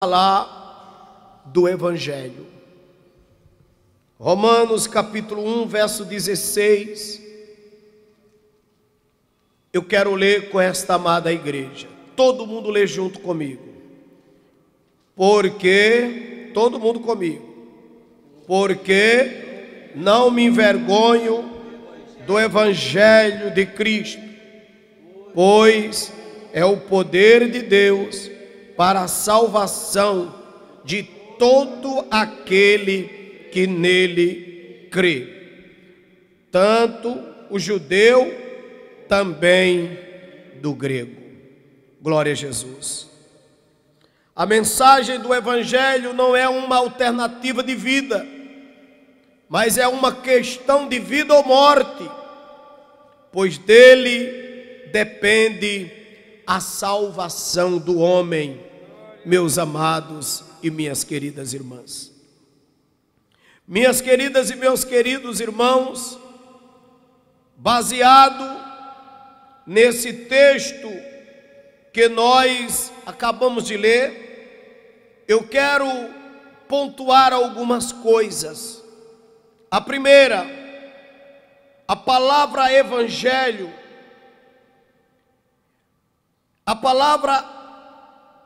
falar do Evangelho. Romanos capítulo 1, verso 16. Eu quero ler com esta amada igreja. Todo mundo lê junto comigo. Todo mundo comigo. Porque não me envergonho do Evangelho de Cristo, pois é o poder de Deus para a salvação de todo aquele que nele crê, tanto o judeu, também do grego. Glória a Jesus. A mensagem do Evangelho não é uma alternativa de vida, mas é uma questão de vida ou morte, pois dele depende a salvação do homem, meus amados e minhas queridas irmãs. Minhas queridas e meus queridos irmãos, baseado nesse texto que nós acabamos de ler, eu quero pontuar algumas coisas. A primeira, a palavra evangelho. A palavra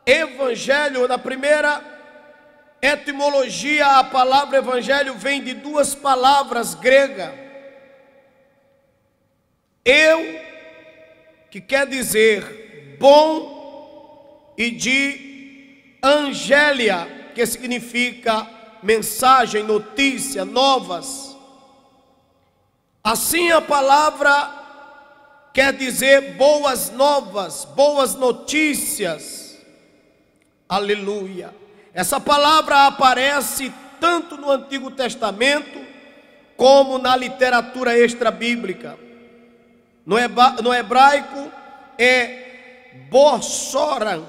evangelho, na primeira etimologia, a palavra evangelho vem de duas palavras gregas. Que quer dizer bom, e de angélia, que significa mensagem, notícia, novas. Assim a palavra quer dizer boas novas, boas notícias. Aleluia. Essa palavra aparece tanto no Antigo Testamento como na literatura extra-bíblica. No hebraico é Bosoran.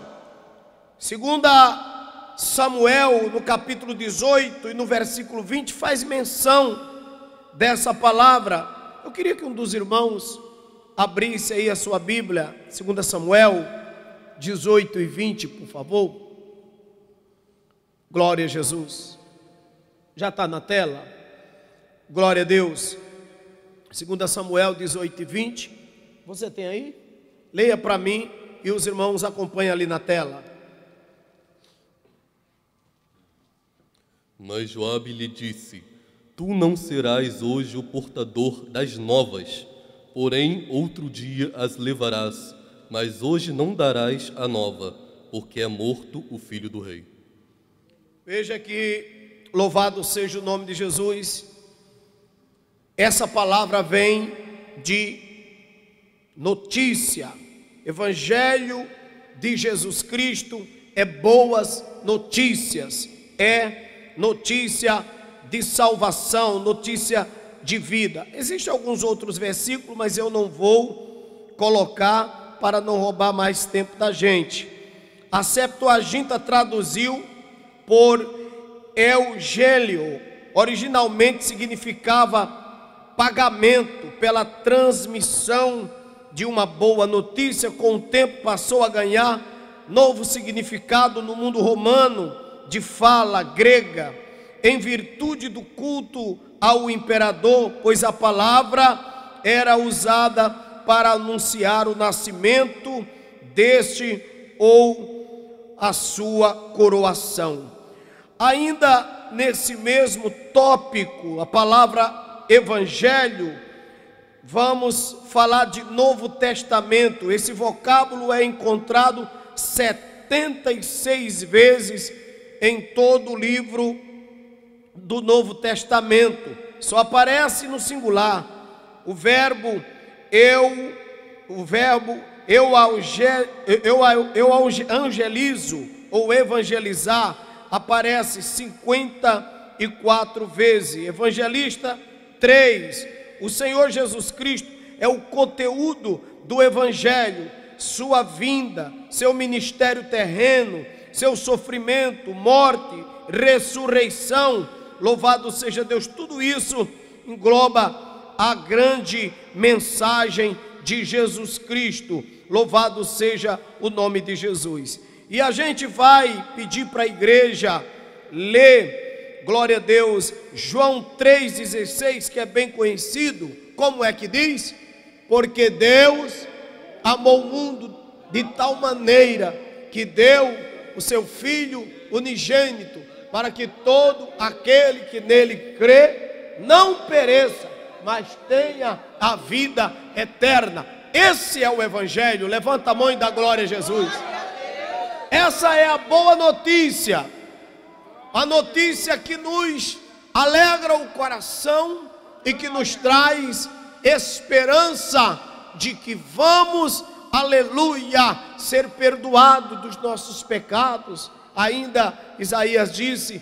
Segunda Samuel, no capítulo 18 e no versículo 20, faz menção dessa palavra. Eu queria que um dos irmãos abrisse aí a sua Bíblia, 2 Samuel 18 e 20, por favor. Glória a Jesus. Já está na tela? Glória a Deus. 2 Samuel 18 e 20. Você tem aí? Leia para mim e os irmãos acompanhem ali na tela. Mas Joabe lhe disse: Tu não serás hoje o portador das novas, porém outro dia as levarás, mas hoje não darás a nova, porque é morto o filho do rei. Veja que louvado seja o nome de Jesus. Essa palavra vem de notícia. Evangelho de Jesus Cristo é boas notícias, é notícia de salvação, notícia de vida. Existem alguns outros versículos, mas eu não vou colocar para não roubar mais tempo da gente. A Septuaginta traduziu por Eugênio. Originalmente significava pagamento pela transmissão de uma boa notícia. Com o tempo passou a ganhar novo significado no mundo romano de fala grega, em virtude do culto ao imperador, pois a palavra era usada para anunciar o nascimento deste ou a sua coroação. Ainda nesse mesmo tópico, a palavra evangelho, vamos falar de Novo Testamento. Esse vocábulo é encontrado 76 vezes em todo o livro do Novo Testamento. Só aparece no singular. O verbo angelizo ou evangelizar aparece 54 vezes. Evangelista, 3. O Senhor Jesus Cristo é o conteúdo do Evangelho, sua vinda, seu ministério terreno, seu sofrimento, morte, ressurreição. Louvado seja Deus. Tudo isso engloba a grande mensagem de Jesus Cristo. Louvado seja o nome de Jesus. E a gente vai pedir para a igreja ler, glória a Deus, João 3,16, que é bem conhecido. Como é que diz? Porque Deus amou o mundo de tal maneira que deu o seu Filho unigênito, para que todo aquele que nele crê não pereça, mas tenha a vida eterna. Esse é o Evangelho. Levanta a mão e dá glória a Jesus. Essa é a boa notícia, a notícia que nos alegra o coração e que nos traz esperança de que vamos, aleluia, ser perdoados dos nossos pecados. Ainda Isaías disse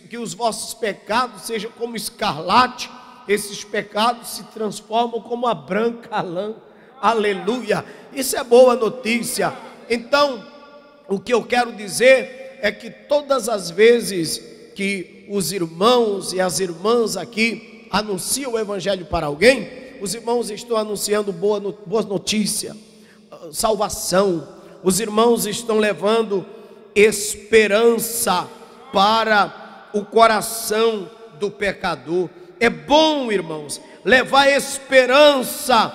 que os vossos pecados sejam como escarlate, esses pecados se transformam como a branca lã. Aleluia, isso é boa notícia. Então, o que eu quero dizer é que todas as vezes que os irmãos e as irmãs aqui anunciam o Evangelho para alguém, os irmãos estão anunciando boa notícia, salvação. Os irmãos estão levando esperança para o coração do pecador. É bom, irmãos, levar esperança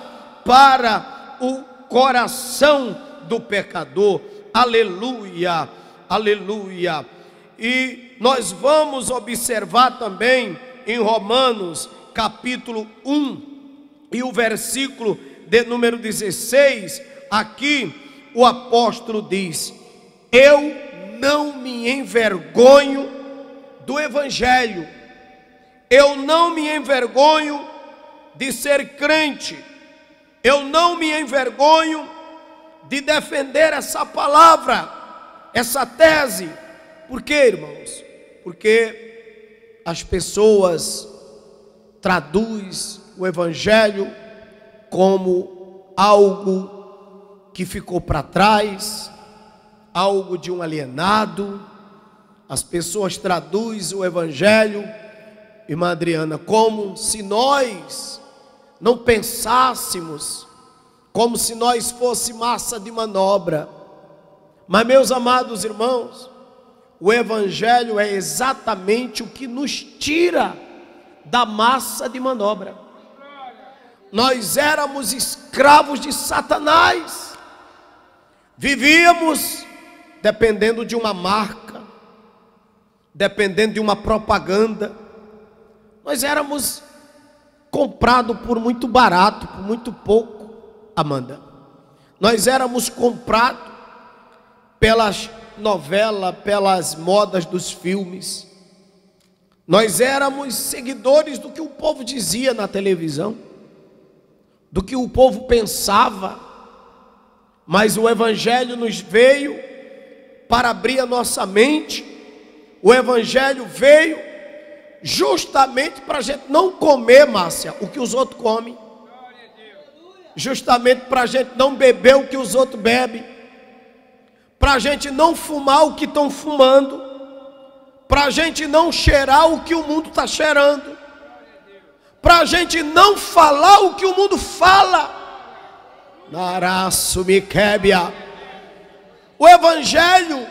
para o coração do pecador. Aleluia, aleluia. E nós vamos observar também em Romanos capítulo 1 e o versículo de número 16. Aqui o apóstolo diz: eu não me envergonho do Evangelho, eu não me envergonho de ser crente, eu não me envergonho de defender essa palavra, essa tese. Por quê, irmãos? Porque as pessoas traduzem o Evangelho como algo que ficou para trás, algo de um alienado. As pessoas traduzem o Evangelho, irmã Adriana, como se nós não pensássemos, como se nós fosse massa de manobra. Mas, meus amados irmãos, o Evangelho é exatamente o que nos tira da massa de manobra. Nós éramos escravos de Satanás, vivíamos dependendo de uma marca, dependendo de uma propaganda. Nós éramos comprados por muito barato, por muito pouco, Amanda. Nós éramos comprados pelas novelas, pelas modas dos filmes. Nós éramos seguidores do que o povo dizia na televisão, do que o povo pensava. Mas o Evangelho nos veio para abrir a nossa mente. O Evangelho veio justamente para a gente não comer, Márcia, o que os outros comem, justamente para a gente não beber o que os outros bebem, para a gente não fumar o que estão fumando, para a gente não cheirar o que o mundo está cheirando, para a gente não falar o que o mundo fala. Naraço me quebia. O Evangelho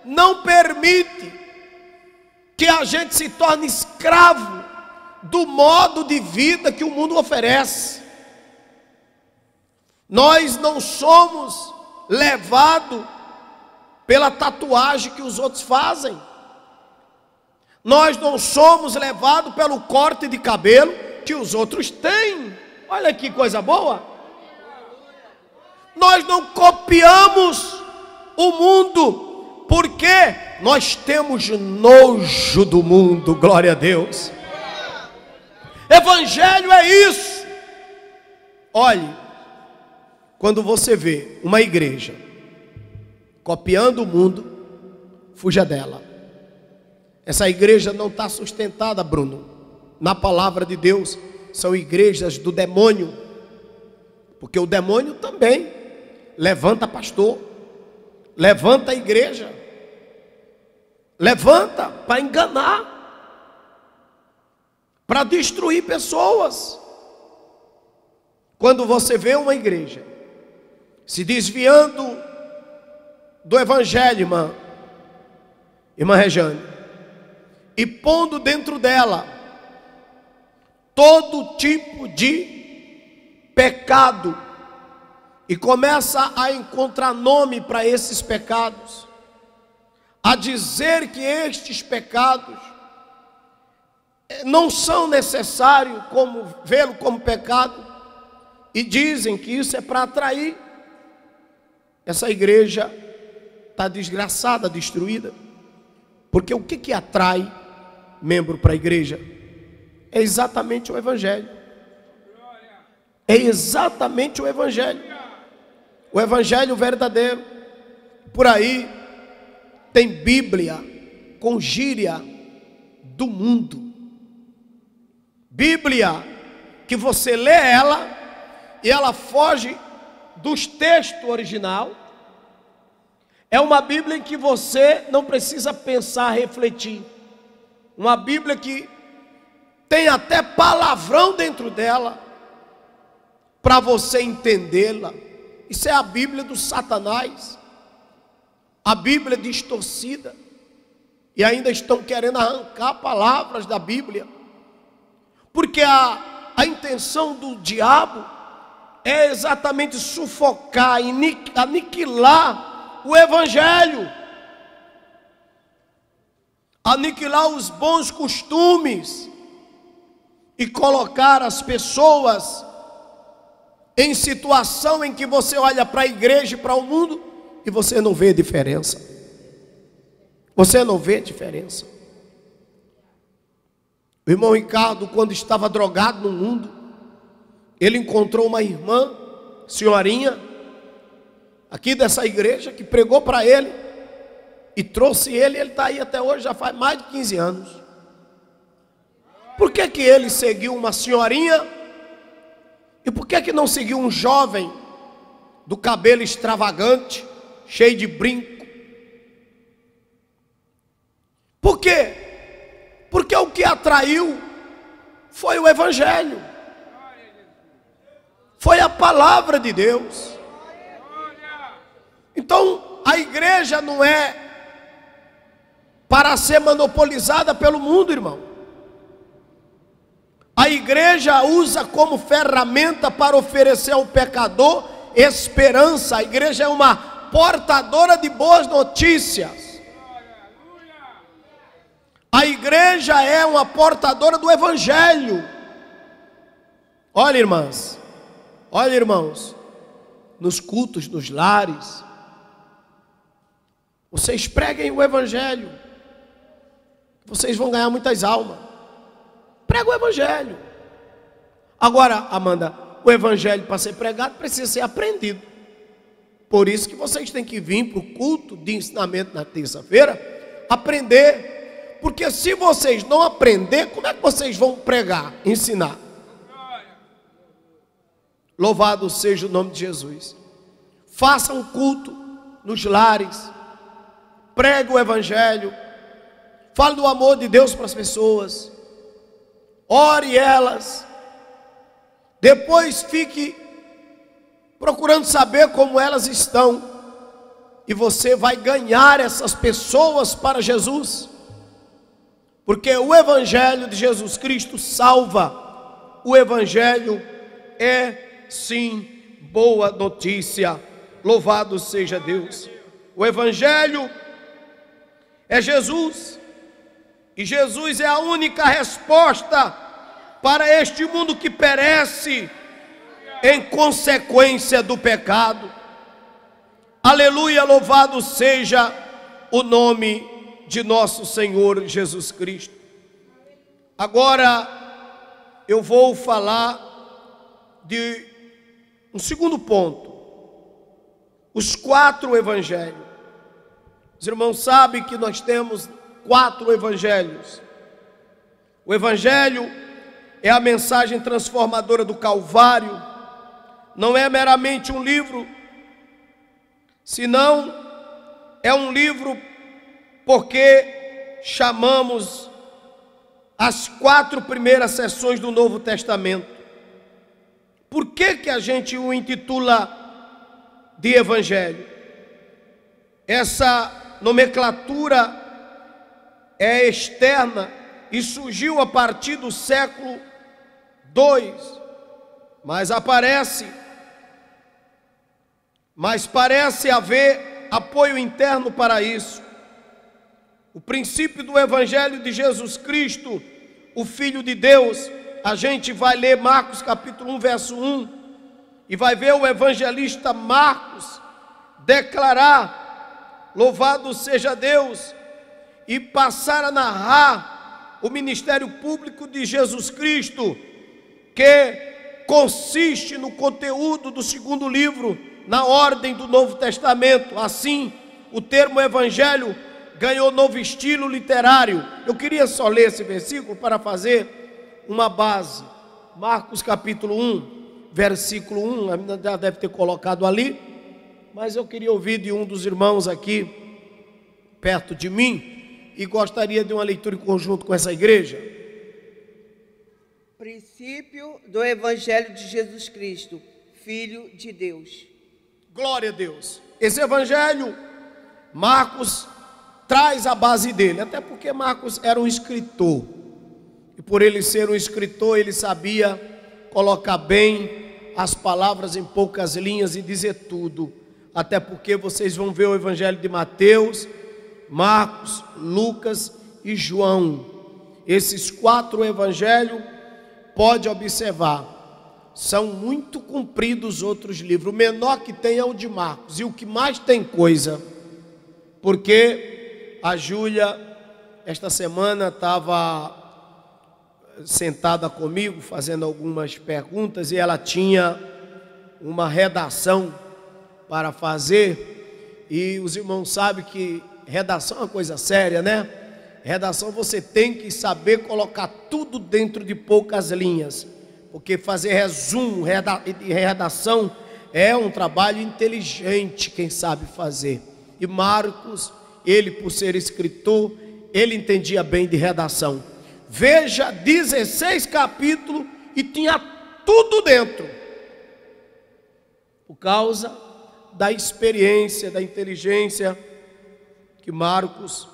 não permite que a gente se torne escravo do modo de vida que o mundo oferece. Nós não somos levados pela tatuagem que os outros fazem. Nós não somos levados pelo corte de cabelo que os outros têm. Olha que coisa boa. Nós não copiamos o mundo, porque nós temos nojo do mundo. Glória a Deus. Evangelho é isso. Olhe, quando você vê uma igreja copiando o mundo, fuja dela. Essa igreja não está sustentada, Bruno, na palavra de Deus. São igrejas do demônio, porque o demônio também levanta pastor, levanta a igreja, levanta para enganar, para destruir pessoas. Quando você vê uma igreja se desviando do Evangelho, irmã Rejane, e pondo dentro dela todo tipo de pecado, e começa a encontrar nome para esses pecados, a dizer que estes pecados não são necessários como vê-lo como pecado, e dizem que isso é para atrair. Essa igreja está desgraçada, destruída, porque o que atrai membro para a igreja? É exatamente o Evangelho. É exatamente o Evangelho. O Evangelho verdadeiro. Por aí tem Bíblia com gíria do mundo. Bíblia que você lê ela e ela foge dos textos original. É uma Bíblia em que você não precisa pensar, refletir. Uma Bíblia que tem até palavrão dentro dela para você entendê-la. Isso é a Bíblia do Satanás, a Bíblia distorcida, e ainda estão querendo arrancar palavras da Bíblia, porque a intenção do diabo é exatamente sufocar, aniquilar o Evangelho, aniquilar os bons costumes e colocar as pessoas em situação em que você olha para a igreja e para o mundo e você não vê diferença. Você não vê diferença. O irmão Ricardo, quando estava drogado no mundo, ele encontrou uma irmã, senhorinha, aqui dessa igreja, que pregou para ele e trouxe ele. Ele está aí até hoje, já faz mais de 15 anos. Por que que ele seguiu uma senhorinha? E por que que não seguiu um jovem do cabelo extravagante, cheio de brinco? Por quê? Porque o que atraiu foi o Evangelho, foi a palavra de Deus. Então a igreja não é para ser monopolizada pelo mundo, irmão. A igreja usa como ferramenta para oferecer ao pecador esperança. A igreja é uma portadora de boas notícias. A igreja é uma portadora do Evangelho. Olha, irmãs, olha, irmãos, nos cultos, nos lares, vocês preguem o Evangelho, vocês vão ganhar muitas almas. Prega o Evangelho. Agora, Amanda, o Evangelho para ser pregado precisa ser aprendido. Por isso que vocês têm que vir para o culto de ensinamento na terça-feira, aprender. Porque se vocês não aprender, como é que vocês vão pregar, ensinar? Louvado seja o nome de Jesus. Façam um culto nos lares, pregue o Evangelho, fale do amor de Deus para as pessoas, ore elas, depois fique procurando saber como elas estão, e você vai ganhar essas pessoas para Jesus, porque o Evangelho de Jesus Cristo salva. O Evangelho é sim boa notícia. Louvado seja Deus. O Evangelho é Jesus, e Jesus é a única resposta para este mundo que perece em consequência do pecado. Aleluia, louvado seja o nome de nosso Senhor Jesus Cristo. Agora eu vou falar de um segundo ponto: os 4 evangelhos. Os irmãos sabem que nós temos 4 evangelhos. O evangelho é a mensagem transformadora do Calvário. Não é meramente um livro, senão é um livro porque chamamos as 4 primeiras sessões do Novo Testamento. Por que que a gente o intitula de evangelho? Essa nomenclatura é externa e surgiu a partir do século II, mas parece haver apoio interno para isso. O princípio do Evangelho de Jesus Cristo, o Filho de Deus, a gente vai ler Marcos capítulo 1, verso 1, e vai ver o evangelista Marcos declarar: louvado seja Deus, e passar a narrar o ministério público de Jesus Cristo, que consiste no conteúdo do segundo livro, na ordem do Novo Testamento. Assim, o termo evangelho ganhou novo estilo literário. Eu queria só ler esse versículo para fazer uma base. Marcos capítulo 1, versículo 1, a menina já deve ter colocado ali, mas eu queria ouvir de um dos irmãos aqui, perto de mim, e gostaria de uma leitura em conjunto com essa igreja. Princípio do Evangelho de Jesus Cristo, Filho de Deus. Glória a Deus. Esse evangelho, Marcos traz a base dele, até porque Marcos era um escritor, e por ele ser um escritor, ele sabia colocar bem as palavras em poucas linhas e dizer tudo, até porque vocês vão ver o evangelho de Mateus, Marcos, Lucas e João. Esses 4 evangelhos, pode observar, são muito compridos os outros livros. O menor que tem é o de Marcos, e o que mais tem coisa, porque a Júlia, esta semana, estava sentada comigo, fazendo algumas perguntas, e ela tinha uma redação para fazer, e os irmãos sabem que redação é uma coisa séria, né? Redação você tem que saber colocar tudo dentro de poucas linhas, porque fazer resumo, redação é um trabalho inteligente, quem sabe fazer. E Marcos, ele por ser escritor, ele entendia bem de redação. Veja, 16 capítulos e tinha tudo dentro, por causa da experiência, da inteligência que Marcos,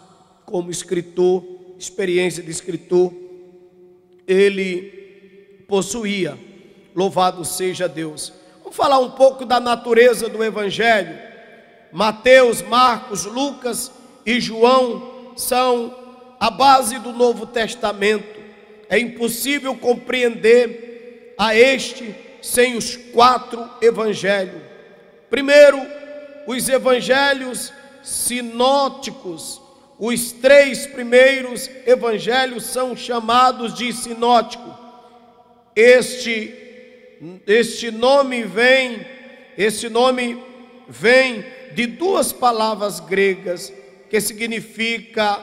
como escritor, experiência de escritor, ele possuía. Louvado seja Deus. Vamos falar um pouco da natureza do evangelho. Mateus, Marcos, Lucas e João são a base do Novo Testamento. É impossível compreender a este sem os 4 evangelhos. Primeiro, os evangelhos sinóticos. Os 3 primeiros evangelhos são chamados de sinótico. Este nome vem de 2 palavras gregas que significa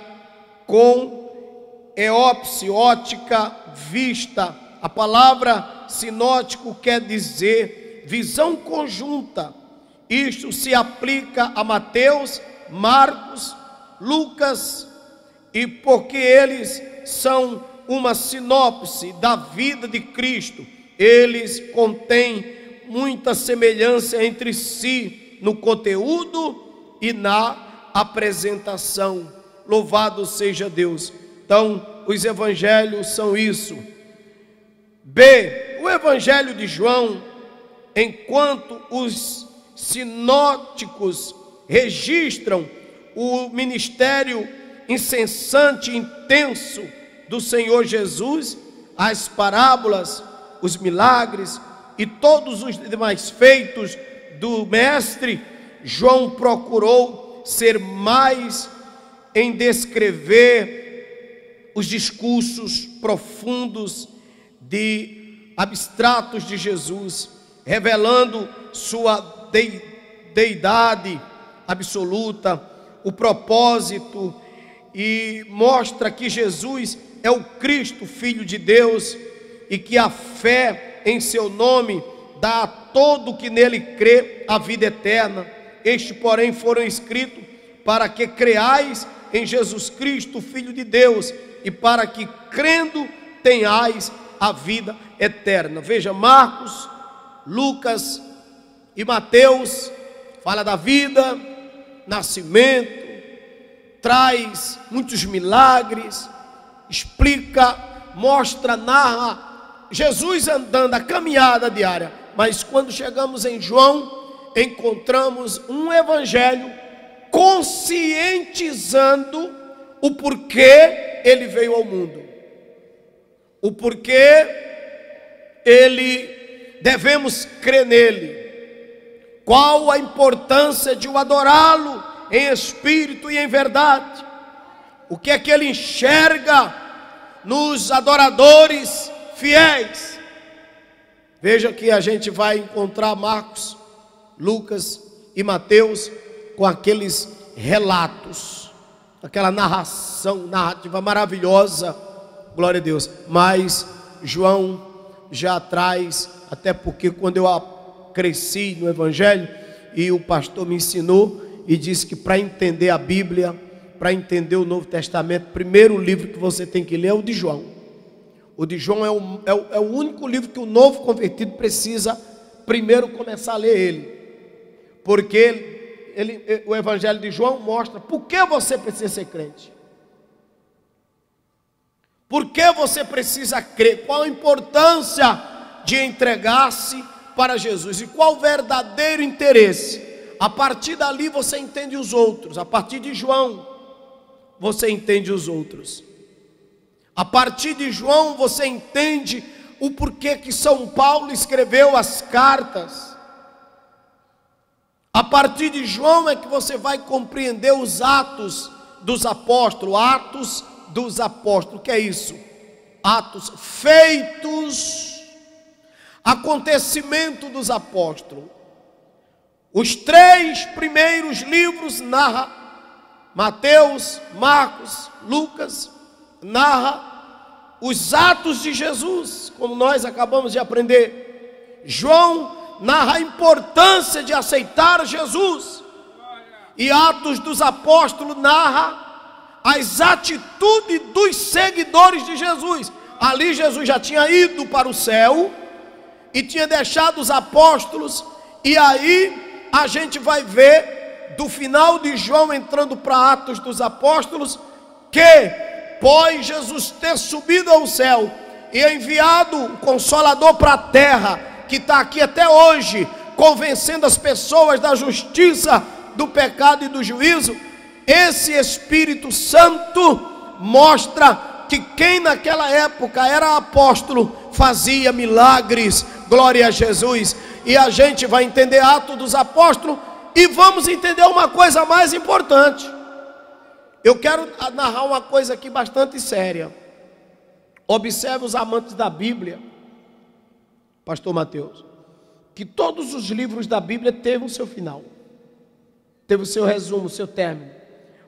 com eópse, ótica, vista. A palavra sinótico quer dizer visão conjunta. Isto se aplica a Mateus, Marcos, Lucas, e porque eles são uma sinopse da vida de Cristo, eles contêm muita semelhança entre si no conteúdo e na apresentação. Louvado seja Deus. Então, os evangelhos são isso. B, o evangelho de João, enquanto os sinóticos registram o ministério incessante e intenso do Senhor Jesus, as parábolas, os milagres e todos os demais feitos do Mestre, João procurou ser mais em descrever os discursos profundos abstratos de Jesus, revelando sua deidade absoluta, o propósito, e mostra que Jesus é o Cristo, Filho de Deus, e que a fé em seu nome dá a todo que nele crê a vida eterna. Estes, porém, foram escritos para que creais em Jesus Cristo, Filho de Deus, e para que, crendo, tenhais a vida eterna. Veja, Marcos, Lucas e Mateus fala da vida, nascimento, traz muitos milagres, explica, mostra, narra Jesus andando a caminhada diária. Mas quando chegamos em João, encontramos um evangelho conscientizando o porquê ele veio ao mundo, o porquê ele devemos crer nele, qual a importância de o adorá-lo em espírito e em verdade, o que é que ele enxerga nos adoradores fiéis. Veja que a gente vai encontrar Marcos, Lucas e Mateus com aqueles relatos, aquela narrativa maravilhosa, glória a Deus. Mas João já traz, até porque quando eu cresci no Evangelho e o pastor me ensinou e disse que para entender a Bíblia, para entender o Novo Testamento, o primeiro livro que você tem que ler é o de João. O de João é o único livro que o novo convertido precisa primeiro começar a ler ele, porque o Evangelho de João mostra por que você precisa ser crente, por que você precisa crer, qual a importância de entregar-se para Jesus e qual o verdadeiro interesse. A partir dali você entende os outros. A partir de João você entende os outros. A partir de João você entende o porquê que São Paulo escreveu as cartas. A partir de João é que você vai compreender os Atos dos Apóstolos. Atos dos Apóstolos, o que é isso? Atos, feitos, acontecimento dos apóstolos. Os 3 primeiros livros narra, Mateus, Marcos, Lucas, narra os atos de Jesus, como nós acabamos de aprender. João narra a importância de aceitar Jesus, e Atos dos Apóstolos narra as atitudes dos seguidores de Jesus. Ali Jesus já tinha ido para o céu e tinha deixado os apóstolos, e aí a gente vai ver do final de João entrando para Atos dos Apóstolos, que após Jesus ter subido ao céu e enviado o Consolador para a terra, que está aqui até hoje, convencendo as pessoas da justiça, do pecado e do juízo, esse Espírito Santo mostra que quem naquela época era apóstolo fazia milagres, glória a Jesus. E a gente vai entender Atos dos Apóstolos e vamos entender uma coisa mais importante. Eu quero narrar uma coisa aqui bastante séria. Observe os amantes da Bíblia, pastor Mateus, que todos os livros da Bíblia teve o seu final, teve o seu resumo, o seu término,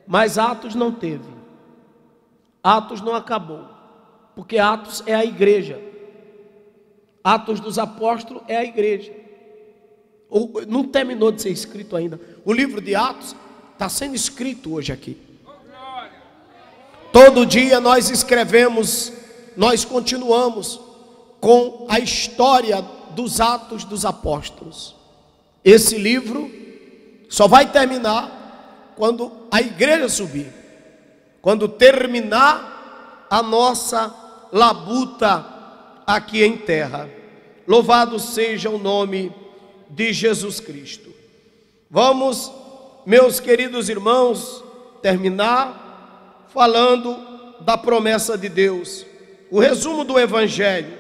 mas Atos não teve. Atos não acabou, porque Atos é a igreja. Atos dos Apóstolos é a igreja. Não terminou de ser escrito ainda. O livro de Atos está sendo escrito hoje aqui. Todo dia nós escrevemos, nós continuamos com a história dos Atos dos Apóstolos. Esse livro só vai terminar quando a igreja subir, quando terminar a nossa labuta aqui em terra. Louvado seja o nome de Jesus Cristo. Vamos, meus queridos irmãos, terminar falando da promessa de Deus. O resumo do Evangelho,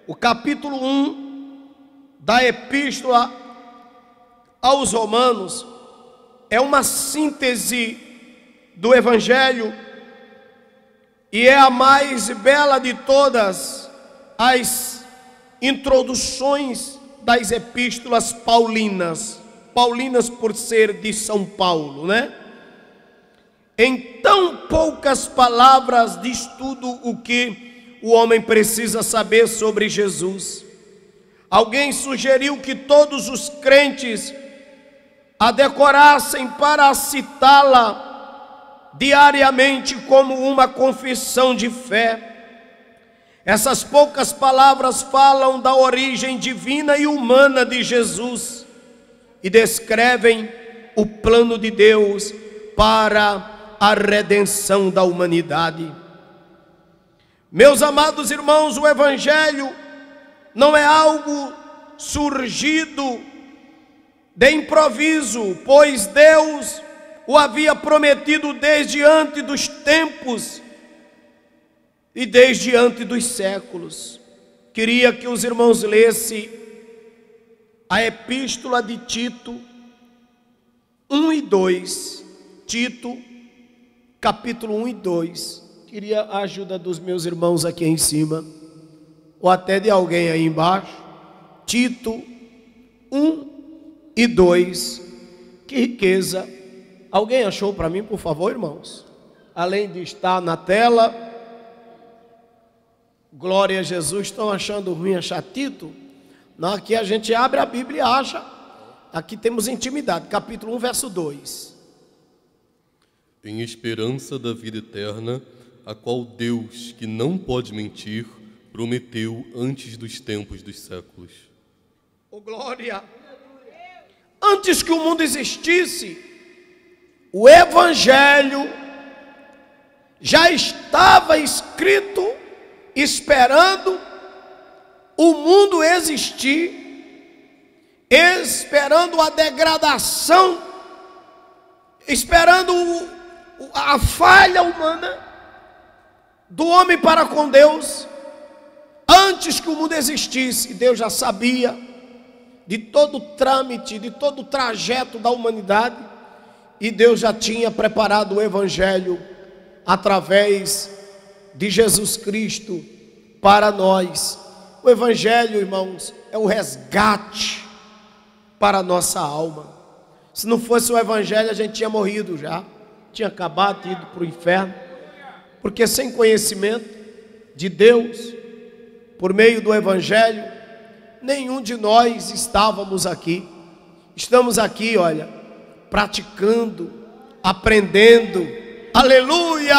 o capítulo 1 da Epístola aos Romanos, é uma síntese do Evangelho e é a mais bela de todas as introduções das epístolas paulinas. Paulinas por ser de São Paulo, né? Em tão poucas palavras diz tudo o que o homem precisa saber sobre Jesus. Alguém sugeriu que todos os crentes a decorassem para citá-la diariamente como uma confissão de fé. Essas poucas palavras falam da origem divina e humana de Jesus e descrevem o plano de Deus para a redenção da humanidade. Meus amados irmãos, o Evangelho não é algo surgido de improviso, pois Deus o havia prometido desde antes dos tempos e desde antes dos séculos. Queria que os irmãos lessem a epístola de Tito 1 e 2, Tito, capítulo 1 e 2. Queria a ajuda dos meus irmãos aqui em cima, ou até de alguém aí embaixo. Tito 1 e 2. Que riqueza! Alguém achou para mim, por favor, irmãos? Além de estar na tela, glória a Jesus. Estão achando ruim achar Tito? Não, aqui a gente abre a Bíblia e acha. Aqui temos intimidade. Capítulo 1, verso 2. Em esperança da vida eterna, a qual Deus, que não pode mentir, prometeu antes dos tempos dos séculos. Oh, glória! Antes que o mundo existisse, o Evangelho já estava escrito, esperando o mundo existir, esperando a degradação, esperando a falha humana do homem para com Deus. Antes que o mundo existisse, Deus já sabia de todo o trâmite, de todo o trajeto da humanidade, e Deus já tinha preparado o Evangelho através de Jesus Cristo para nós. O Evangelho, irmãos, é o resgate para a nossa alma. Se não fosse o Evangelho, a gente tinha morrido já, tinha acabado, tinha ido para o inferno, porque sem conhecimento de Deus, por meio do Evangelho, nenhum de nós estávamos aqui. Estamos aqui, olha, praticando, aprendendo, aleluia,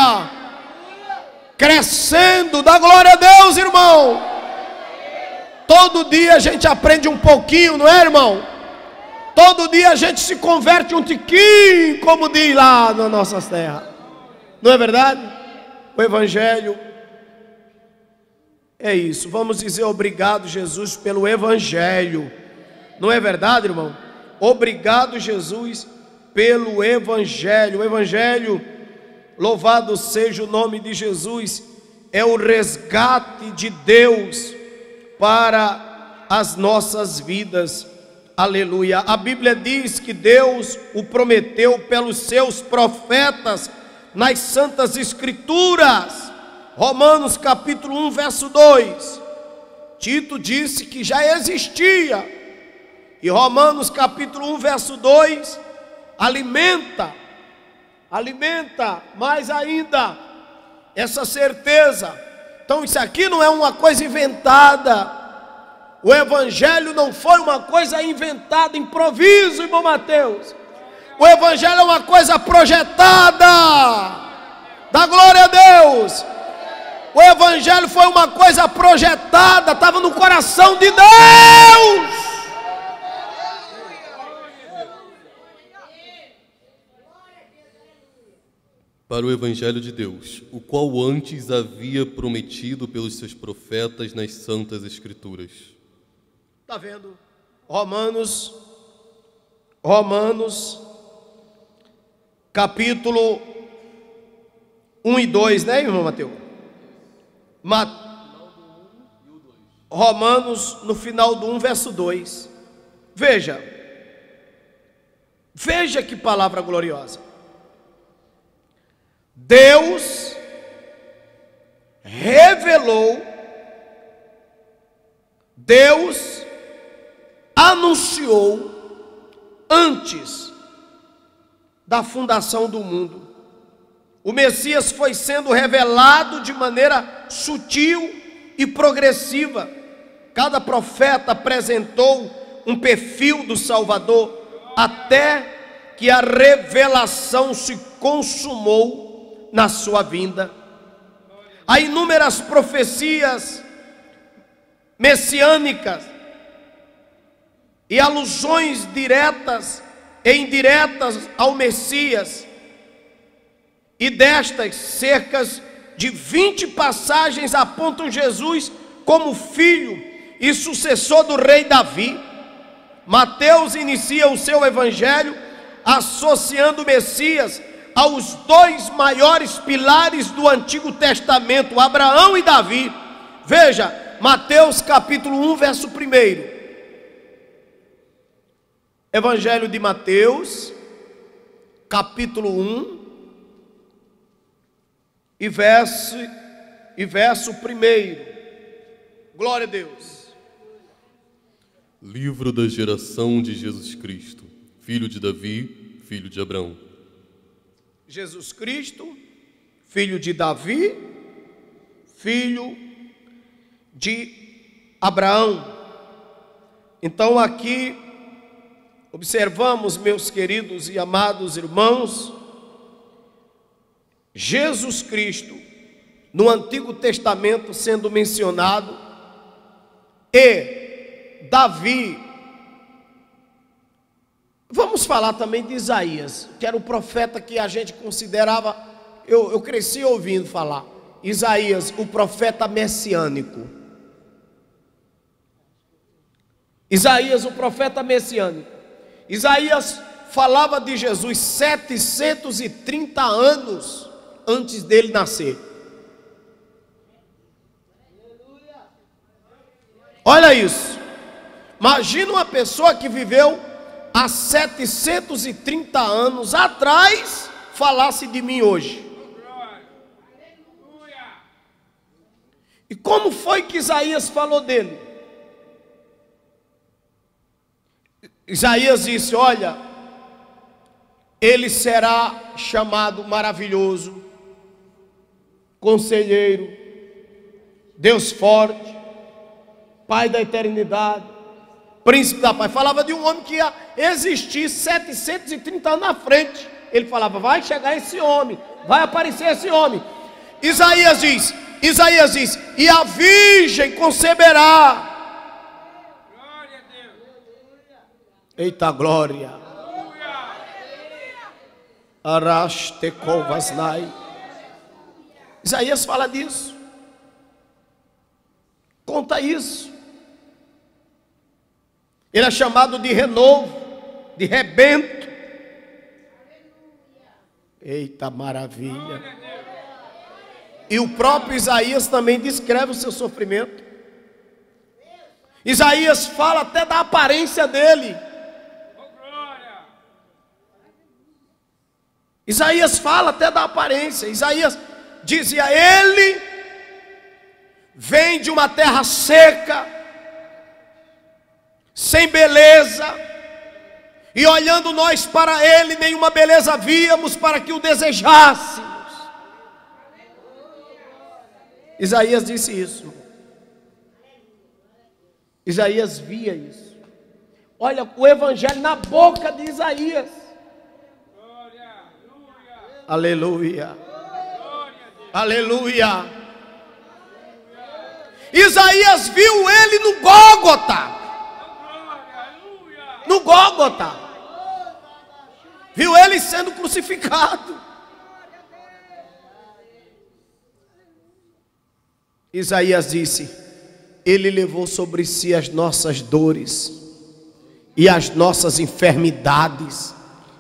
crescendo, dá glória a Deus, irmão. Todo dia a gente aprende um pouquinho, não é, irmão? Todo dia a gente se converte um tiquinho, como diz lá nas nossas terras, não é verdade? O Evangelho é isso. Vamos dizer obrigado, Jesus, pelo Evangelho, não é verdade, irmão? Obrigado, Jesus, pelo Evangelho. O Evangelho, louvado seja o nome de Jesus, é o resgate de Deus para as nossas vidas, aleluia. A Bíblia diz que Deus o prometeu pelos seus profetas nas Santas Escrituras. Romanos capítulo 1, verso 2. Tito disse que já existia, e Romanos capítulo 1, verso 2 alimenta mais ainda essa certeza. Então isso aqui não é uma coisa inventada. O Evangelho não foi uma coisa inventada, improviso, irmão Mateus. O Evangelho é uma coisa projetada. Dá glória a Deus. O Evangelho foi uma coisa projetada, estava no coração de Deus. Para o Evangelho de Deus, o qual antes havia prometido pelos seus profetas nas Santas Escrituras. Está vendo? Romanos, capítulo 1 e 2, né, irmão Mateus? Romanos, no final do 1, verso 2. Veja que palavra gloriosa. Deus revelou, Deus anunciou antes da fundação do mundo. O Messias foi sendo revelado de maneira sutil e progressiva. Cada profeta apresentou um perfil do Salvador, até que a revelação se consumou na sua vinda. Há inúmeras profecias messiânicas e alusões diretas e indiretas ao Messias, e destas, cerca de 20 passagens apontam Jesus como filho e sucessor do rei Davi. Mateus inicia o seu evangelho associando o Messias aos dois maiores pilares do Antigo Testamento, Abraão e Davi. Veja, Mateus capítulo 1, verso 1. Evangelho de Mateus, capítulo 1, e verso 1. Glória a Deus. Livro da geração de Jesus Cristo, filho de Davi, filho de Abraão. Jesus Cristo, filho de Davi, filho de Abraão. Então aqui observamos, meus queridos e amados irmãos, Jesus Cristo no Antigo Testamento sendo mencionado, e Davi. Vamos falar também de Isaías, que era o profeta que a gente considerava, eu cresci ouvindo falar, Isaías, o profeta messiânico. Isaías, o profeta messiânico. Isaías falava de Jesus 730 anos antes dele nascer. Olha isso. Imagina uma pessoa que viveu há 730 anos atrás falasse de mim hoje. E como foi que Isaías falou dele? Isaías disse: olha, ele será chamado maravilhoso, conselheiro, Deus forte, Pai da eternidade, príncipe da paz. Falava de um homem que ia existir 730 anos na frente. Ele falava: vai chegar esse homem, vai aparecer esse homem. Isaías diz, e a virgem conceberá. Glória a Deus. Eita glória. Araste kovasnai. Isaías fala disso. Conta isso. Ele é chamado de renovo, de rebento. Eita maravilha. E o próprio Isaías também descreve o seu sofrimento. Isaías fala até da aparência dele. Isaías fala até da aparência. Isaías dizia: ele vem de uma terra seca, sem beleza, e olhando nós para ele, nenhuma beleza víamos para que o desejássemos. Isaías disse isso. Isaías via isso. Olha o evangelho na boca de Isaías. Aleluia. Aleluia. Isaías viu ele no Gólgota. No Gólgota. Viu ele sendo crucificado. Isaías disse: ele levou sobre si as nossas dores e as nossas enfermidades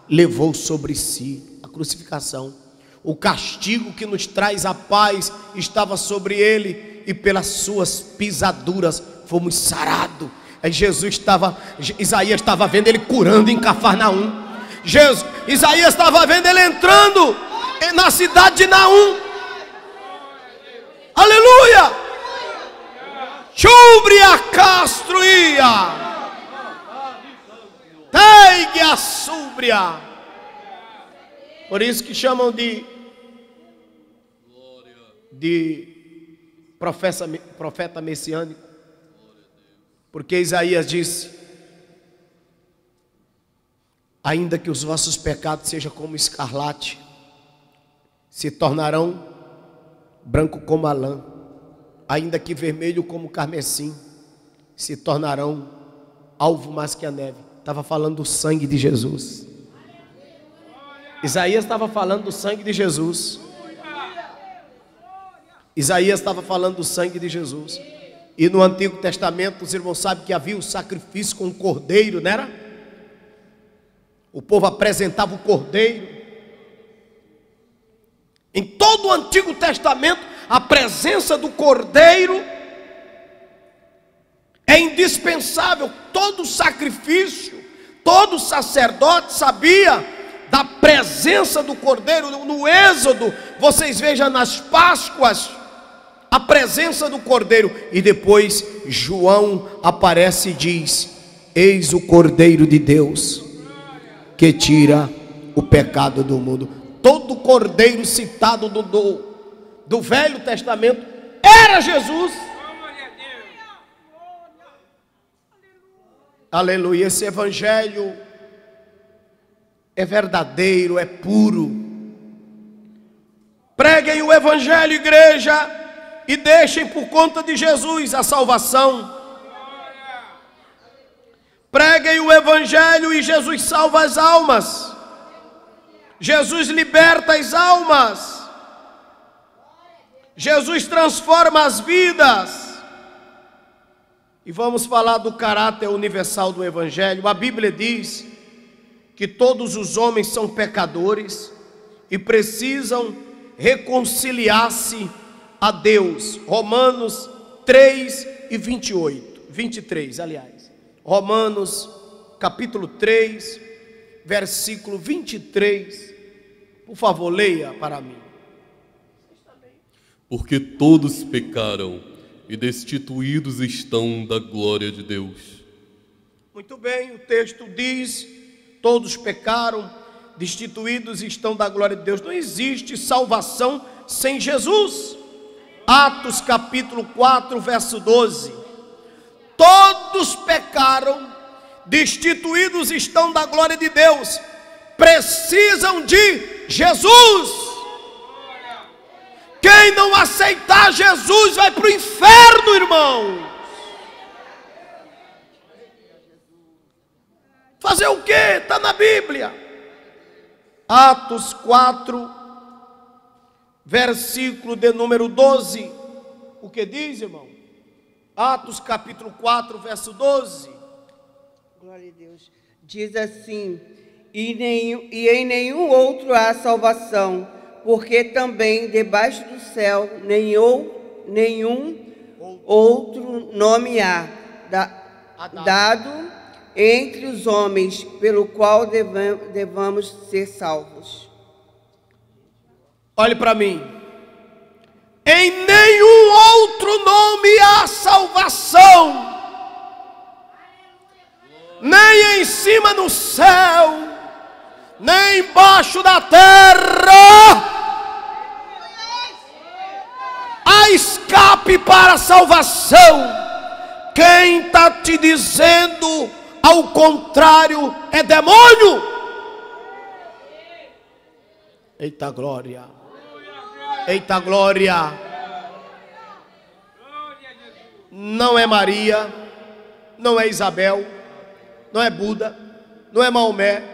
levou sobre si. A crucificação, o castigo que nos traz a paz estava sobre ele, e pelas suas pisaduras fomos sarados. Aí Isaías estava vendo ele curando em Cafarnaum. Isaías estava vendo ele entrando na cidade de Naum. Aleluia! Chubria castruía, tegue a súbria. Por isso que chamam de profeta messiânico. Porque Isaías disse: ainda que os vossos pecados sejam como escarlate, se tornarão branco como a lã, ainda que vermelho como carmesim, se tornarão alvo mais que a neve. Estava falando do sangue de Jesus. Isaías estava falando do sangue de Jesus. Isaías estava falando do sangue de Jesus. E no Antigo Testamento, os irmãos sabem que havia o sacrifício com o cordeiro, não era? O povo apresentava o cordeiro. Em todo o Antigo Testamento, a presença do cordeiro é indispensável. Todo sacrifício, todo sacerdote sabia da presença do cordeiro. No Êxodo, vocês vejam nas Páscoas, a presença do cordeiro. E depois João aparece e diz: eis o cordeiro de Deus que tira o pecado do mundo. Todo cordeiro citado do Velho Testamento era Jesus. Aleluia. Esse evangelho é verdadeiro, é puro. Preguem o evangelho, igreja, e deixem por conta de Jesus a salvação. Preguem o evangelho e Jesus salva as almas. Jesus liberta as almas. Jesus transforma as vidas. E vamos falar do caráter universal do evangelho. A Bíblia diz que todos os homens são pecadores e precisam reconciliar-se a Deus. Romanos 3 e 23, aliás. Romanos capítulo 3, versículo 23. Por favor, leia para mim. Porque todos pecaram e destituídos estão da glória de Deus. Muito bem, o texto diz: todos pecaram, destituídos estão da glória de Deus. Não existe salvação sem Jesus. Atos capítulo 4, verso 12. Todos pecaram, destituídos estão da glória de Deus. Precisam de Jesus. Quem não aceitar Jesus vai para o inferno, irmão. Fazer o quê? Está na Bíblia. Atos 4, versículo de número 12. O que diz, irmão? Atos capítulo 4, verso 12. Glória a Deus. Diz assim: e em nenhum outro há salvação, porque também debaixo do céu nenhum outro nome há dado entre os homens, pelo qual devamos ser salvos. Olhe para mim. Em nenhum outro nome há salvação, nem em cima no céu, nem embaixo da terra há escape para a salvação. Quem está te dizendo ao contrário é demônio. Eita glória, eita glória. Não é Maria, não é Isabel, não é Buda, não é Maomé,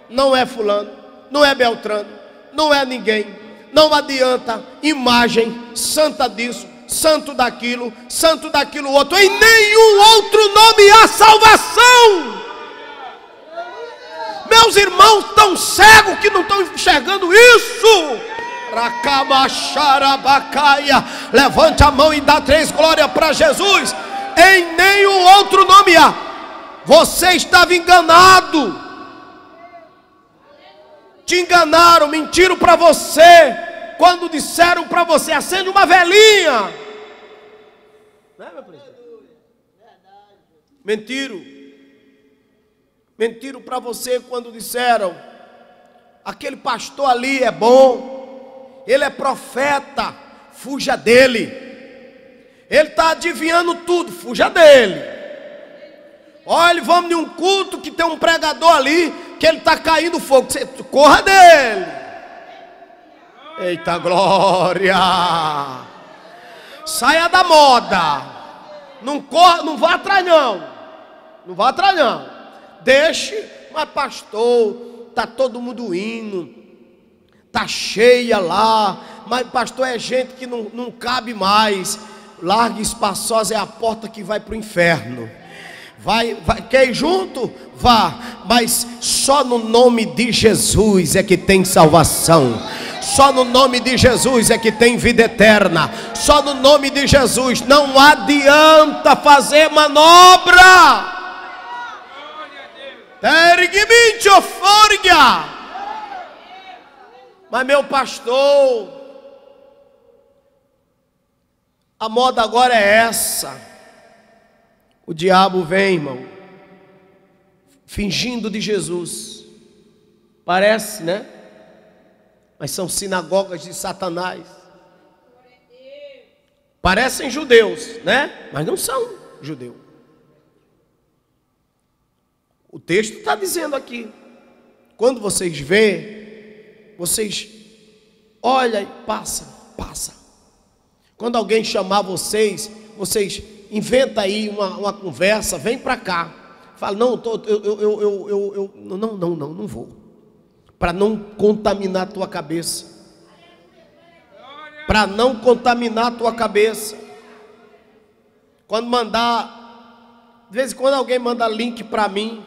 não é fulano, não é Beltrano, não é ninguém. Não adianta imagem, santa disso, santo daquilo outro. Em nenhum outro nome há salvação. Meus irmãos estão cegos que não estão enxergando isso. Racamacharabacaia. Levante a mão e dá 3 glórias para Jesus. Em nenhum outro nome há. Você estava enganado. Te enganaram, mentiram para você quando disseram para você: acende uma velinha. Não é, meu presidente? Mentiram para você quando disseram: aquele pastor ali é bom, ele é profeta, fuja dele. Ele está adivinhando tudo, fuja dele. Olha, vamos em um culto que tem um pregador ali, que ele está caindo fogo, você corra dele. Eita glória. Saia da moda. Não corra, não vá atrás não. Não vá atrás não. Deixe, mas pastor, está todo mundo indo, Está cheia lá, mas pastor, é gente que não cabe mais. Larga e espaçosa é a porta que vai para o inferno. Vai, quer ir junto? Vá, mas só no nome de Jesus é que tem salvação. Só no nome de Jesus é que tem vida eterna. Só no nome de Jesus. Não adianta fazer manobra. Mas meu pastor, a moda agora é essa. O diabo vem, irmão, fingindo de Jesus. Parece, né? Mas são sinagogas de Satanás. Parecem judeus, né? Mas não são judeus. O texto está dizendo aqui. Quando vocês vê, vocês olham e passa. Quando alguém chamar vocês inventa aí uma conversa, vem para cá. Fala, não vou. Para não contaminar a tua cabeça. Para não contaminar a tua cabeça. Quando mandar, de vez em quando alguém manda link para mim,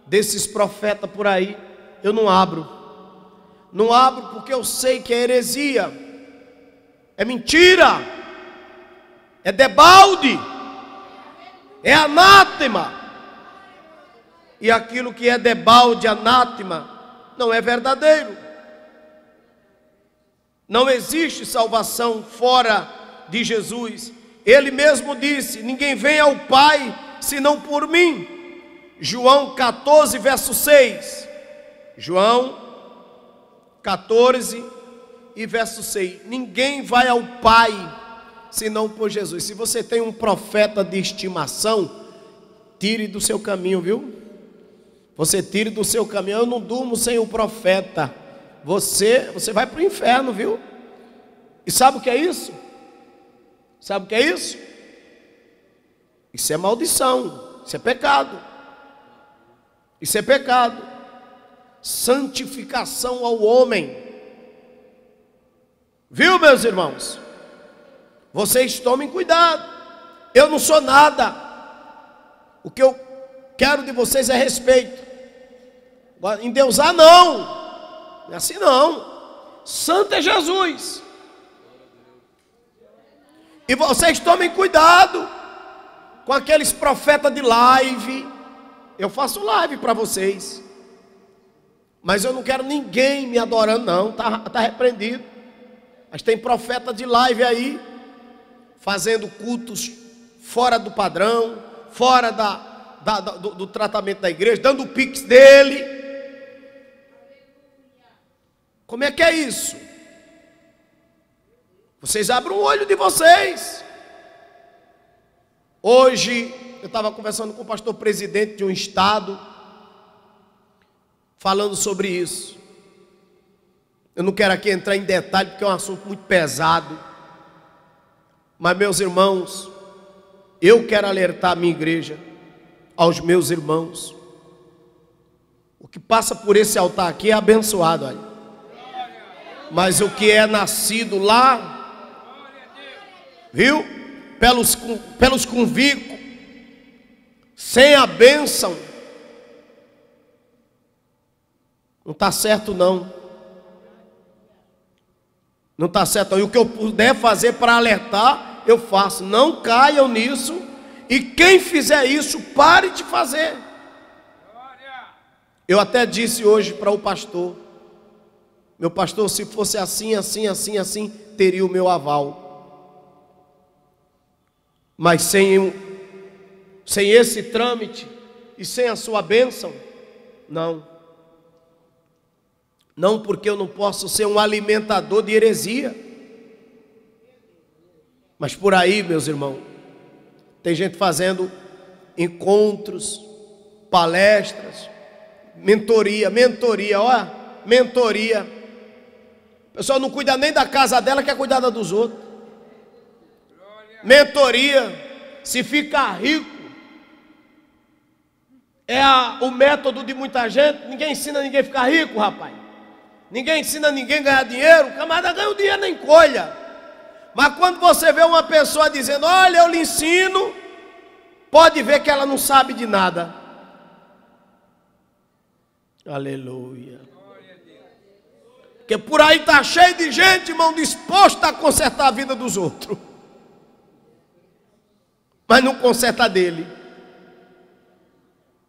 desses profetas por aí, eu não abro. Não abro porque eu sei que é heresia. É mentira. É debalde. É anátema. E aquilo que é debalde, anátema, não é verdadeiro. Não existe salvação fora de Jesus. Ele mesmo disse: ninguém vem ao Pai senão por mim. João 14, verso 6. João 14 e verso 6. Ninguém vai ao Pai senão por Jesus. Se você tem um profeta de estimação, tire do seu caminho, viu? Você tire do seu caminho. Eu não durmo sem o profeta. Você vai para o inferno, viu? E sabe o que é isso? Sabe o que é isso? Isso é maldição. Isso é pecado. Isso é pecado. Santificação ao homem. Viu, meus irmãos? Vocês tomem cuidado. Eu não sou nada. O que eu quero de vocês é respeito. Endeusar não. Não é assim não. Santo é Jesus. E vocês tomem cuidado com aqueles profetas de live. Eu faço live para vocês. Mas eu não quero ninguém me adorando não. Tá repreendido. Mas tem profeta de live aí, fazendo cultos fora do padrão, fora do tratamento da igreja, dando o pix dele. Como é que é isso? Vocês abrem o olho de vocês. Hoje eu estava conversando com o pastor presidente de um estado, falando sobre isso. Eu não quero aqui entrar em detalhe, porque é um assunto muito pesado. Mas, meus irmãos, eu quero alertar a minha igreja, aos meus irmãos. O que passa por esse altar aqui é abençoado, olha. Mas o que é nascido lá, viu? Pelos convictos, sem a bênção, não está certo não. Não está certo. E o que eu puder fazer para alertar, eu faço. Não caiam nisso. E quem fizer isso, pare de fazer. Eu até disse hoje para o pastor: meu pastor, se fosse assim, teria o meu aval. Mas sem esse trâmite e sem a sua bênção, não. Não, porque eu não posso ser um alimentador de heresia. Mas por aí, meus irmãos, tem gente fazendo encontros, palestras, mentoria, ó, mentoria. O pessoal não cuida nem da casa dela, quer cuidar da dos outros. Mentoria, se ficar rico, é o método de muita gente. Ninguém ensina ninguém a ficar rico, rapaz. Ninguém ensina ninguém a ganhar dinheiro. O camarada ganha o dinheiro na encolha. Mas quando você vê uma pessoa dizendo: olha, eu lhe ensino, pode ver que ela não sabe de nada. Aleluia. Porque por aí está cheio de gente, irmão, disposta a consertar a vida dos outros, mas não conserta a dele.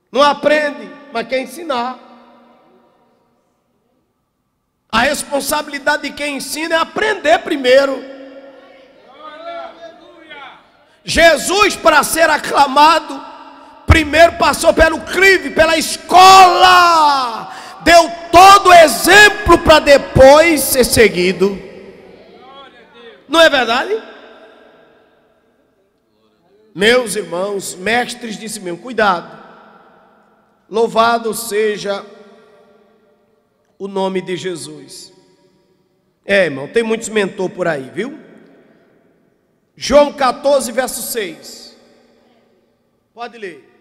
Não aprende, mas quer ensinar. A responsabilidade de quem ensina é aprender primeiro. Jesus, para ser aclamado, primeiro passou pelo crivo, pela escola. Deu todo o exemplo para depois ser seguido. Não é verdade? Meus irmãos, mestres de si mesmo, cuidado. Louvado seja o nome de Jesus. Irmão, tem muitos mentores por aí, viu? João 14, verso 6. Pode ler.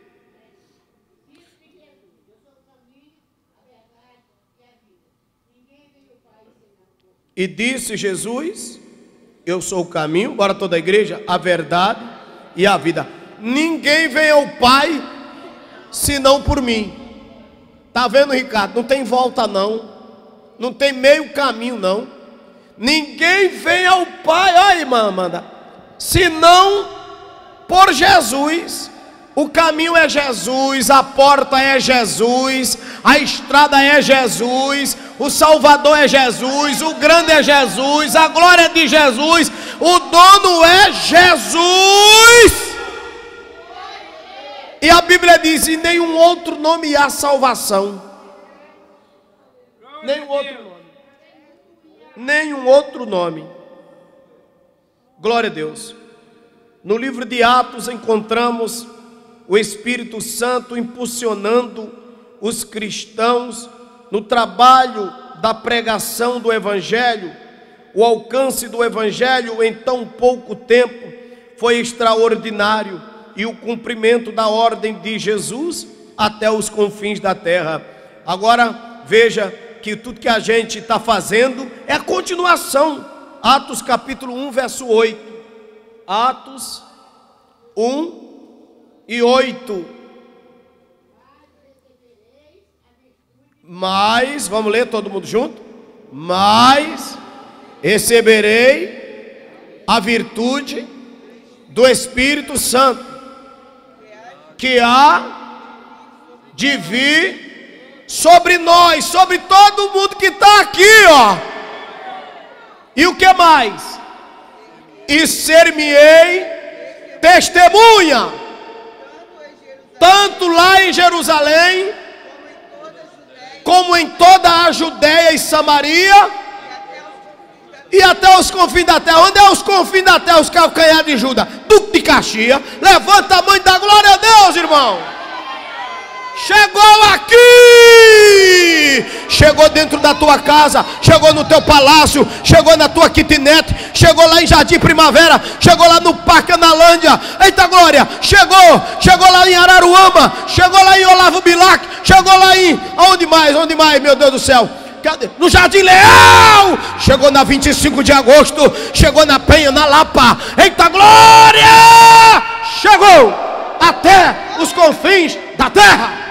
E disse Jesus: eu sou o caminho, bora toda a igreja, a verdade e a vida. Ninguém vem ao Pai senão por mim. Tá vendo, Ricardo? Não tem volta não. Não tem meio caminho não. Ninguém vem ao Pai, olha, irmã Amanda, senão por Jesus. O caminho é Jesus, a porta é Jesus, a estrada é Jesus, o Salvador é Jesus, o grande é Jesus, a glória é de Jesus, o dono é Jesus. E a Bíblia diz: em nenhum outro nome há salvação. Nenhum outro nome. Nenhum outro nome. Glória a Deus. No livro de Atos encontramos o Espírito Santo impulsionando os cristãos no trabalho da pregação do Evangelho. O alcance do Evangelho em tão pouco tempo foi extraordinário, e o cumprimento da ordem de Jesus até os confins da terra. Agora veja que tudo que a gente está fazendo é a continuação. Atos capítulo 1, verso 8. Atos 1 e 8. Mas, vamos ler todo mundo junto? Mas receberei a virtude do Espírito Santo, que há de vir sobre nós, sobre todo mundo que está aqui, ó. E o que mais? E ser-me-ei testemunha, tanto lá em Jerusalém, como em toda a Judéia e Samaria, e até os confins da terra. Onde é os confins da terra? Os calcanhares de Judas, Duque de Caxias. Levanta a mão e dá glória a Deus, irmão. Chegou aqui, chegou dentro da tua casa, chegou no teu palácio, chegou na tua kitnet, chegou lá em Jardim Primavera, chegou lá no Parque Analândia, eita glória, chegou lá em Araruama, chegou lá em Olavo Bilac, chegou lá em, onde mais, meu Deus do céu, cadê? No Jardim Leal, chegou na 25 de agosto, chegou na Penha, na Lapa, eita glória, chegou até os confins da terra.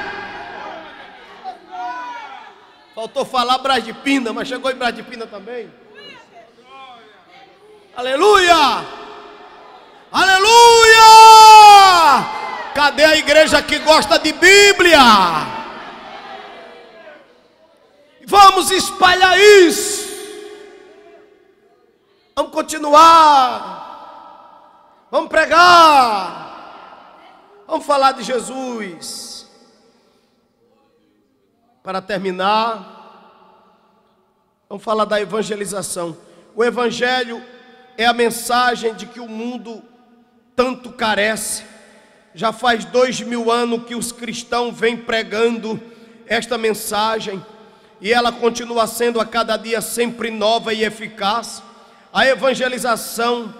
Faltou falar Brás de Pina, mas chegou em Brás de Pina também. Aleluia! Aleluia! Cadê a igreja que gosta de Bíblia? Vamos espalhar isso. Vamos continuar. Vamos pregar. Vamos falar de Jesus. Para terminar, vamos falar da evangelização. O evangelho é a mensagem de que o mundo tanto carece. Já faz 2000 anos que os cristãos vêm pregando esta mensagem, e ela continua sendo a cada dia sempre nova e eficaz. A evangelização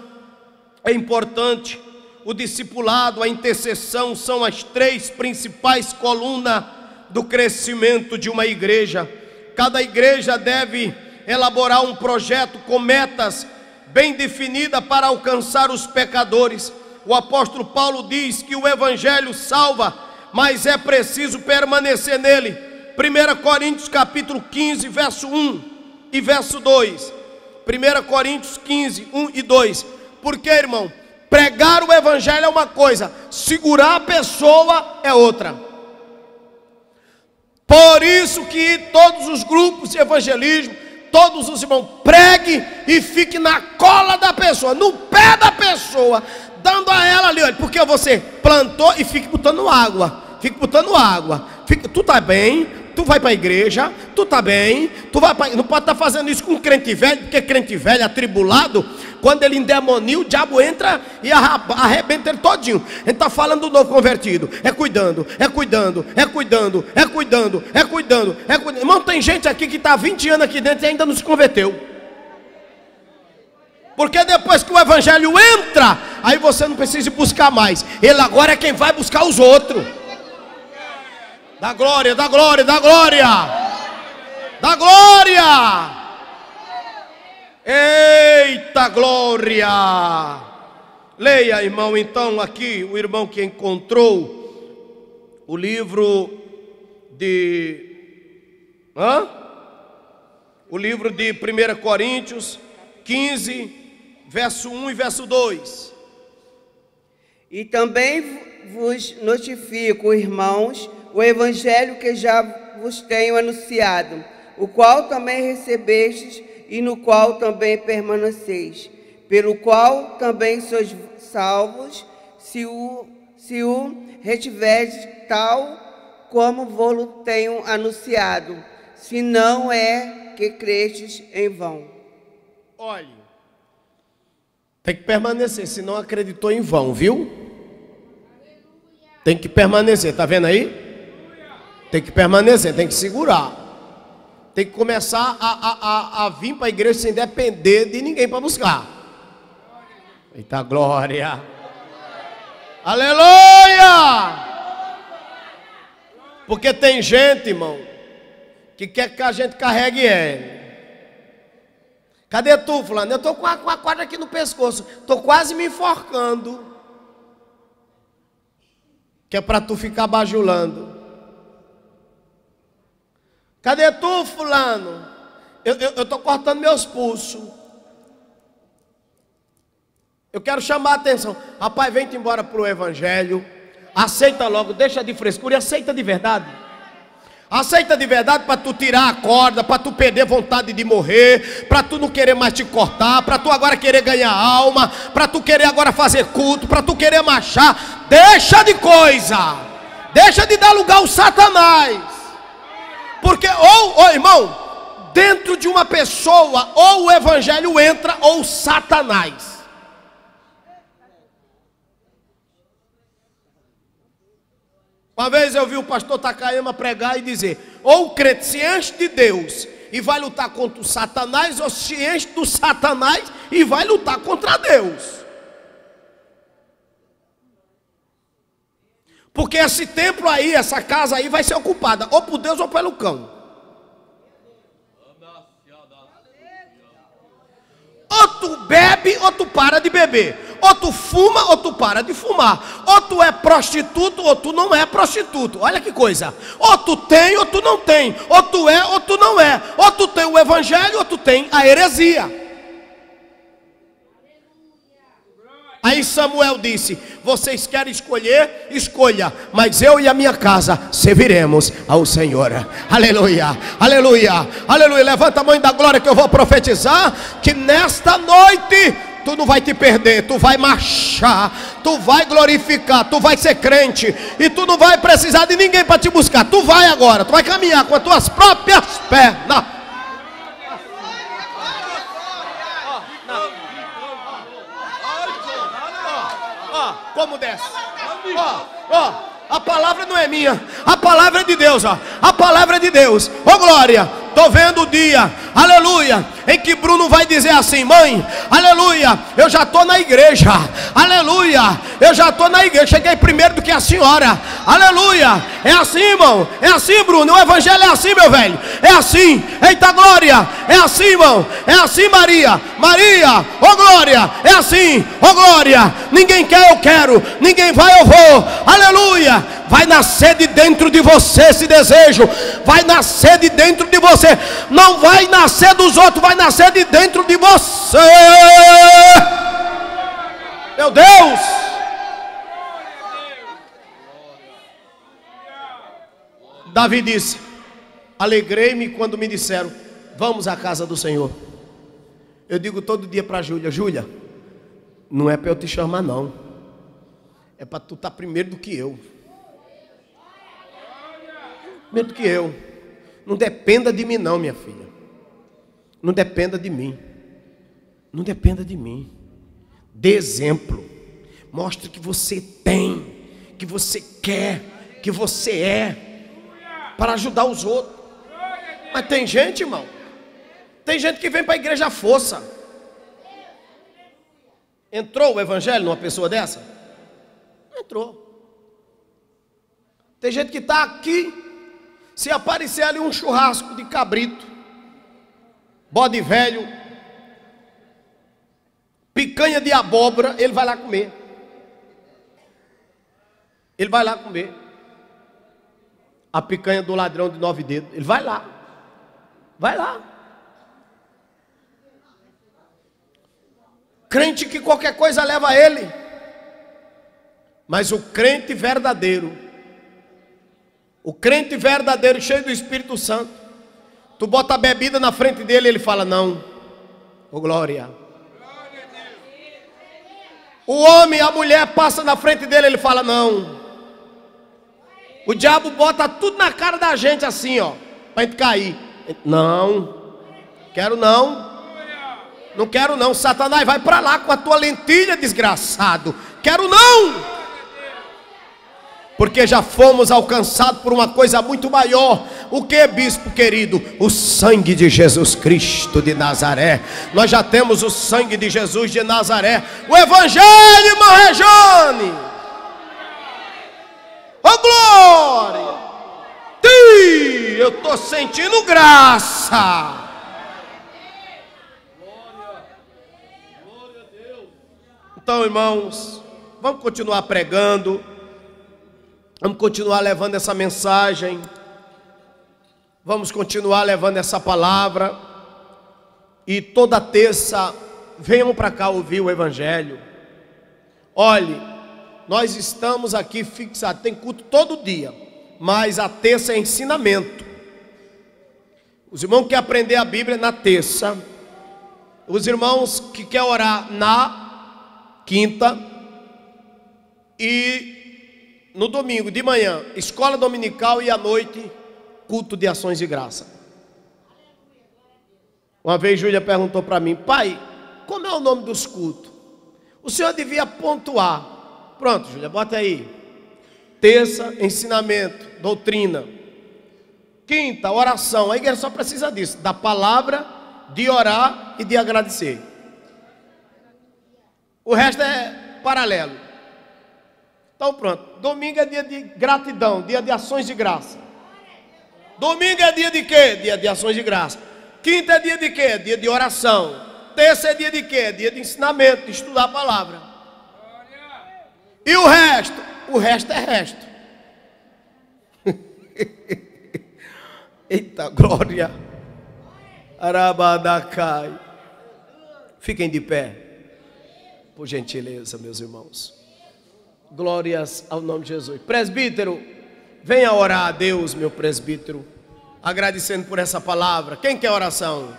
é importante. O discipulado, a intercessão são as três principais colunas do crescimento de uma igreja. Cada igreja deve elaborar um projeto com metas bem definidas para alcançar os pecadores. O apóstolo Paulo diz que o evangelho salva, mas é preciso permanecer nele. 1 Coríntios capítulo 15, verso 1 e verso 2. 1 Coríntios 15, 1 e 2. Porque, irmão, pregar o evangelho é uma coisa, segurar a pessoa é outra. Por isso que todos os grupos de evangelismo, todos os irmãos, pregue e fique na cola da pessoa, no pé da pessoa, dando a ela ali, olha, porque você plantou e fique botando água, tu tá bem, tu vai para a igreja, tu tá bem, tu vai pra... não pode estar fazendo isso com crente velho, porque crente velho, atribulado, quando ele endemonia, o diabo entra e arrebenta ele todinho. Ele está falando do novo convertido, é cuidando. Irmão, tem gente aqui que está há 20 anos aqui dentro e ainda não se converteu. Porque depois que o evangelho entra, aí você não precisa buscar mais. Ele agora é quem vai buscar os outros. Da glória. Eita glória! Leia, irmão, então aqui, o irmão que encontrou o livro de... O livro de 1 Coríntios 15, verso 1 e verso 2. E também vos notifico, irmãos, o evangelho que já vos tenho anunciado, o qual também recebestes e no qual também permaneceis, pelo qual também sois salvos, se o retiverdes tal como vou-lo tenho anunciado, se não é que crestes em vão. Olhe, tem que permanecer, se não acreditou em vão, viu? Tem que permanecer, tá vendo aí? Tem que permanecer, tem que segurar. Tem que começar a vir para a igreja sem depender de ninguém para buscar. Eita glória! Aleluia! Porque tem gente, irmão, que quer que a gente carregue ele. Cadê tu, fulano? Eu estou com a corda aqui no pescoço, estou quase me enforcando. Que é para tu ficar bajulando. Cadê tu, fulano? Eu estou cortando meus pulsos. Eu quero chamar a atenção. Rapaz, vem-te embora para o evangelho. Aceita logo, deixa de frescura e aceita de verdade. Aceita de verdade para tu tirar a corda, para tu perder vontade de morrer, para tu não querer mais te cortar, para tu agora querer ganhar alma, para tu querer agora fazer culto, para tu querer marchar. Deixa de coisa. Deixa de dar lugar ao Satanás. Porque, irmão, dentro de uma pessoa, ou o evangelho entra, ou Satanás. Uma vez eu vi o pastor Takayama pregar e dizer: ou o crente se enche de Deus e vai lutar contra o Satanás, ou se enche do Satanás e vai lutar contra Deus. Porque esse templo aí, essa casa aí vai ser ocupada ou por Deus ou pelo cão. Ou tu bebe ou tu para de beber. Ou tu fuma ou tu para de fumar. Ou tu é prostituto ou tu não é prostituto. Olha que coisa. Ou tu tem ou tu não tem. Ou tu é ou tu não é. Ou tu tem o evangelho ou tu tem a heresia. Aí Samuel disse: vocês querem escolher? Escolha, mas eu e a minha casa serviremos ao Senhor. Aleluia, aleluia, aleluia. Levanta a mão da glória que eu vou profetizar que nesta noite tu não vai te perder, tu vai marchar, tu vai glorificar, tu vai ser crente e tu não vai precisar de ninguém para te buscar. Tu vai agora, tu vai caminhar com as tuas próprias pernas. Como desce? A palavra não é minha, a palavra é de Deus, ó. A palavra é de Deus. Glória, Estou vendo o dia, aleluia, em que Bruno vai dizer assim: mãe, aleluia, eu já estou na igreja, aleluia, eu já estou na igreja, cheguei primeiro do que a senhora, aleluia. É assim, irmão, é assim, Bruno, o evangelho é assim, meu velho, é assim, eita glória, é assim, irmão, é assim, Maria, ô glória, é assim, ô glória, ninguém quer, eu quero, ninguém vai, eu vou, aleluia. Vai nascer de dentro de você esse desejo, vai nascer de dentro de você, não vai nascer dos outros, vai nascer de dentro de você. Meu Deus! Davi disse: alegrei-me quando me disseram, vamos à casa do Senhor. Eu digo todo dia para Júlia: Júlia, não é para eu te chamar não, é para tu estar primeiro do que eu. Primeiro do que eu. Não dependa de mim não, minha filha. Não dependa de mim. Não dependa de mim. Dê exemplo. Mostre que você tem, que você quer, que você é, para ajudar os outros. Mas tem gente, irmão, tem gente que vem para a igreja à força. Entrou o evangelho numa pessoa dessa? Entrou. Tem gente que está aqui, se aparecer ali um churrasco de cabrito, bode velho, picanha de abóbora, ele vai lá comer. Ele vai lá comer. A picanha do ladrão de 9 dedos, ele vai lá. Vai lá. Crente que qualquer coisa leva a ele. Mas o crente verdadeiro, o crente verdadeiro, cheio do Espírito Santo, tu bota a bebida na frente dele, ele fala não. Ô glória. O homem, a mulher passa na frente dele, ele fala não. O diabo bota tudo na cara da gente assim, ó, pra gente cair. Não, quero não. Não quero não. Satanás, vai pra lá com a tua lentilha, desgraçado. Quero não. Porque já fomos alcançados por uma coisa muito maior. O que, bispo querido? O sangue de Jesus Cristo de Nazaré. Nós já temos o sangue de Jesus de Nazaré. O evangelho, irmão Rejane. Oh glória. Eu estou sentindo graça. Então, irmãos, vamos continuar pregando. Vamos continuar levando essa mensagem. Vamos continuar levando essa palavra. E toda terça, venham para cá ouvir o evangelho. Olhe, nós estamos aqui fixados. Tem culto todo dia, mas a terça é ensinamento. Os irmãos que querem aprender a Bíblia na terça. Os irmãos que querem orar na quinta. E no domingo de manhã, escola dominical, e à noite, culto de ações de graça. Uma vez Júlia perguntou para mim: pai, como é o nome dos cultos? O senhor devia pontuar. Pronto, Júlia, bota aí. Terça, ensinamento, doutrina. Quinta, oração. A igreja só precisa disso, da palavra, de orar e de agradecer. O resto é paralelo. Então pronto, domingo é dia de gratidão, dia de ações de graça. Domingo é dia de quê? Dia de ações de graça. Quinta é dia de quê? Dia de oração. Terça é dia de quê? Dia de ensinamento, de estudar a palavra. E o resto? O resto é resto. Eita glória. Arabadacai. Fiquem de pé, por gentileza, meus irmãos. Glórias ao nome de Jesus. Presbítero, venha orar a Deus, meu presbítero, agradecendo por essa palavra. Quem quer oração?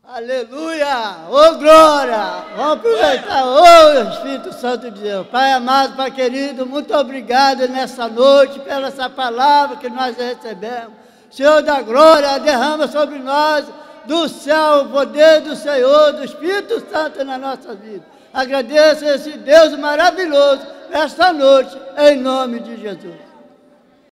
Aleluia! Ô glória! Vamos aproveitar, ô Espírito Santo de Deus. Pai amado, Pai querido, muito obrigado nessa noite pela essa palavra que nós recebemos. Senhor da glória, derrama sobre nós do céu o poder do Senhor, do Espírito Santo na nossa vida. Agradeço a esse Deus maravilhoso esta noite, em nome de Jesus.